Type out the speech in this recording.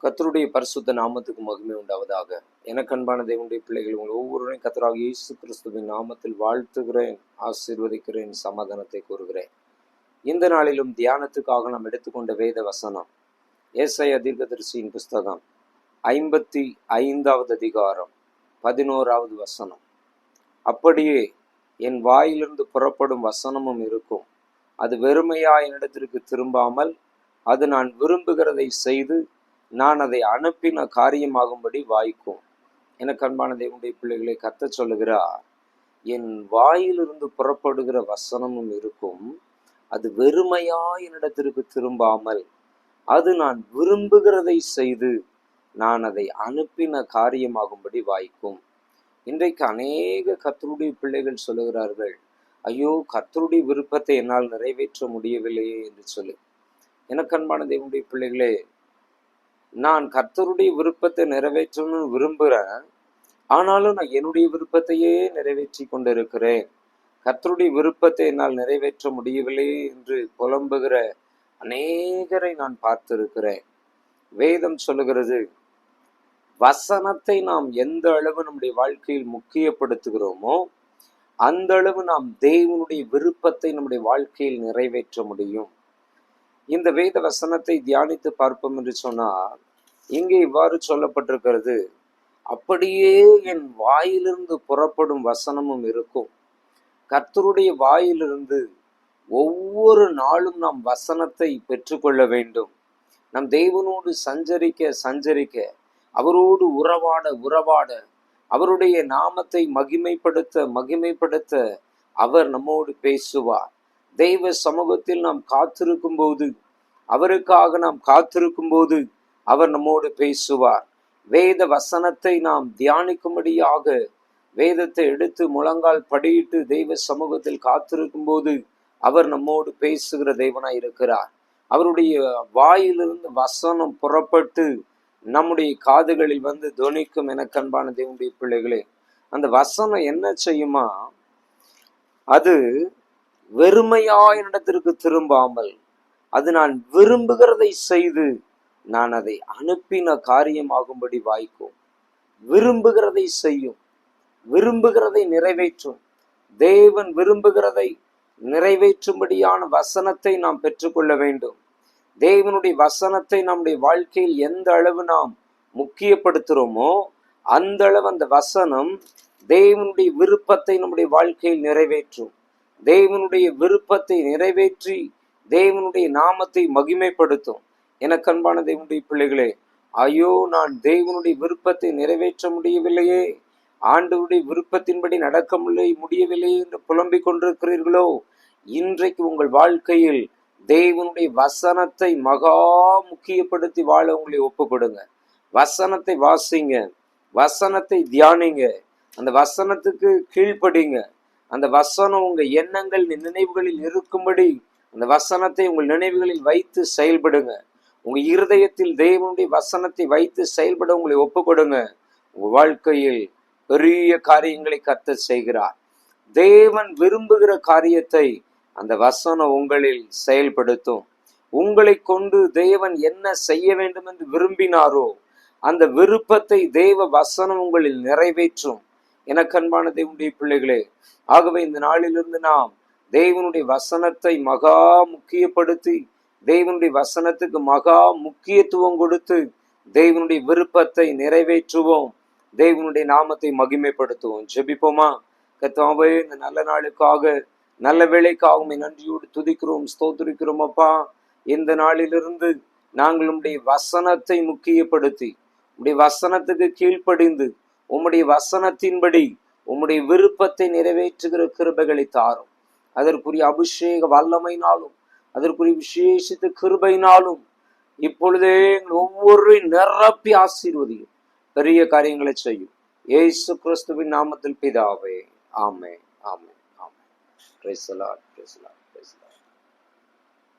கர்த்தருடைய பரிசுத்த நாமத்துக்கு மகிமை உண்டாவதாக. எனக்கு அன்பான தேவனுடைய பிள்ளைகள், உங்கள் ஒவ்வொருவரையும் கர்த்தராகிய இயேசு கிறிஸ்துவின் நாமத்தில் வாழ்த்துகிறேன், ஆசீர்வதிக்கிறேன், சமாதானத்தை கூறுகிறேன். இந்த நாளிலும் தியானத்துக்காக நாம் எடுத்துக்கொண்ட வேத வசனம் ஏசாயா தீர்க்கதரிசியின் புஸ்தகம் 55வது அதிகாரம் 11வது வசனம். அப்படியே என் வாயிலிருந்து புறப்படும் வசனமும் இருக்கும், அது வெறுமையாய் என்னிடத்திற்கு திரும்பாமல், அது நான் விரும்புகிறதை செய்து நான் அதை அனுப்பின காரியமாகும்படி வாய்க்கும். எனக்கு அன்பான தேவனுடைய பிள்ளைகளை கர்த்தர் சொல்லுகிறார், என் வாயிலிருந்து புறப்படுகிற வசனமும் இருக்கும், அது வெறுமையாய் என்னிடத்திற்கு திரும்பாமல், அது நான் விரும்புகிறதை செய்து நான் அதை அனுப்பின காரியமாகும்படி வாய்க்கும். இன்றைக்கு அநேக கர்த்தருடைய பிள்ளைகள் சொல்லுகிறார்கள், ஐயோ, கர்த்தருடைய விருப்பத்தை என்னால் நிறைவேற்ற முடியவில்லையே என்று சொல்லி. எனக்கு அன்பான தேவனுடைய பிள்ளைகளே, நான் கர்த்தருடைய விருப்பத்தை நிறைவேற்றணும்னு விரும்புகிறேன், ஆனாலும் நான் என்னுடைய விருப்பத்தையே நிறைவேற்றி கொண்டிருக்கிறேன். கர்த்தருடைய விருப்பத்தை என்னால் நிறைவேற்ற முடியவில்லை என்று புலம்புகிற அநேகரை நான் பார்த்திருக்கிறேன். வேதம் சொல்லுகிறது, வசனத்தை நாம் எந்த அளவு நம்முடைய வாழ்க்கையில் முக்கியப்படுத்துகிறோமோ அந்த அளவு நாம் தேவனுடைய விருப்பத்தை நம்முடைய வாழ்க்கையில் நிறைவேற்ற முடியும். இந்த வேத வசனத்தை தியானித்து பார்ப்போம் என்று சொன்னால், இங்கே இவ்வாறு சொல்லப்பட்டிருக்கிறது, அப்படியே என் வாயிலிருந்து புறப்படும் வசனமும் இருக்கும். கர்த்தருடைய வாயிலிருந்து ஒவ்வொரு நாளும் நாம் வசனத்தை பெற்றுக்கொள்ள வேண்டும். நம் தேவனோடு சஞ்சரிக்க, அவரோடு உறவாட, அவருடைய நாமத்தை மகிமைப்படுத்த அவர் நம்மோடு பேசுவார். தெய்வ சமூகத்தில் நாம் காத்திருக்கும் போது, அவருக்காக நாம் காத்திருக்கும் போது அவர் நம்மோடு பேசுவார். வேத வசனத்தை நாம் தியானிக்கும்படியாக வேதத்தை எடுத்து முழங்கால் படியிட்டு தெய்வ சமூகத்தில் காத்திருக்கும் போது அவர் நம்மோடு பேசுகிற தேவனாய் இருக்கிறார். அவருடைய வாயிலிருந்து வசனம் புறப்பட்டு நம்முடைய காதுகளில் வந்து துணிக்கும். எனக்கு அன்பான தேவனுடைய பிள்ளைகளே, அந்த வசனம் என்ன செய்யுமா, அது வெறுமையாய் இடத்திற்கு திரும்பாமல், அது நான் விரும்புகிறதை செய்து நான் அதை அனுப்பின காரியமாகும்படி வாய்க்கும். விரும்புகிறதை செய்யும், விரும்புகிறதை நிறைவேற்றும். தேவன் விரும்புகிறதை நிறைவேற்றும்படியான வசனத்தை நாம் பெற்றுக்கொள்ள வேண்டும். தேவனுடைய வசனத்தை நம்முடைய வாழ்க்கையில் எந்த அளவு நாம் முக்கியப்படுத்துகிறோமோ அந்த அளவு அந்த வசனம் தேவனுடைய விருப்பத்தை நம்முடைய வாழ்க்கையில் நிறைவேற்றும். தேவனுடைய விருப்பத்தை நிறைவேற்றி தேவனுடைய நாமத்தை மகிமைப்படுத்தும். எனக்கு அன்பான தேவனுடைய பிள்ளைகளே, ஐயோ, நான் தேவனுடைய விருப்பத்தை நிறைவேற்ற முடியவில்லையே, ஆண்டவருடைய விருப்பத்தின்படி நடக்க முடியவில்லையே என்று புலம்பிக் கொண்டிருக்கிறீர்களோ, இன்றைக்கு உங்கள் வாழ்க்கையில் தேவனுடைய வசனத்தை மகா முக்கியப்படுத்தி வாழ உங்களை ஒப்புக்கொடுங்க. வசனத்தை வாசிங்க, வசனத்தை தியானிங்க, அந்த வசனத்துக்கு கீழ்ப்படிங்க. அந்த வசனம் உங்க எண்ணங்கள் நினைவுகளில் இருக்கும்படி அந்த வசனத்தை உங்கள் நினைவுகளில் வைத்து செயல்படுங்க. உங்க இருதயத்தில் தேவனுடைய வசனத்தை வைத்து செயல்பட உங்களை ஒப்புக்கொடுங்க. உங்க வாழ்க்கையில் பெரிய காரியங்களை கர்த்தர் செய்கிறார். தேவன் விரும்புகிற காரியத்தை அந்த வசனம் உங்களில் செயல்படுத்தும். உங்களை கொண்டு தேவன் என்ன செய்ய வேண்டும் என்று விரும்பினாரோ அந்த விருப்பத்தை தேவ வசனம் உங்களில் நிறைவேற்றும். எனக்கு அன்பான தேவனுடைய பிள்ளைகளே, ஆகவே இந்த நாளிலிருந்து நாம் தேவனுடைய வசனத்தை மகா முக்கியப்படுத்தி, தேவனுடைய வசனத்துக்கு மகா முக்கியத்துவம் கொடுத்து தேவனுடைய விருப்பத்தை நிறைவேற்றுவோம். தேவனுடைய நாமத்தை மகிமைப்படுத்துவோம். ஜெபிப்போமா? கர்த்தாவே, இந்த நல்ல நாளுக்காக, நல்ல வேளைக்காக நன்றியோடு துதிக்கிறோம், ஸ்தோத்திரிக்கிறோம். அப்பா, இந்த நாளிலிருந்து நாங்கள் உம்முடைய வசனத்தை முக்கியப்படுத்தி, உம்முடைய வசனத்துக்கு கீழ்ப்படிந்து, உம்முடைய வசனத்தின்படி உம்முடைய விருப்பத்தை நிறைவேற்றுகிற கிருபைகளை தாரும். அதற்குரிய அபிஷேக வல்லமையினாலும் அதற்குரிய விசேஷித்த கிருபையினாலும் இப்பொழுதே ஒவ்வொருவரையும் நிரப்பி ஆசீர்வதியும். பெரிய காரியங்களை செய்யும். இயேசு கிறிஸ்துவின் நாமத்தில் பிதாவே, ஆமென், ஆமென், ஆமென். Praise the Lord, praise the Lord.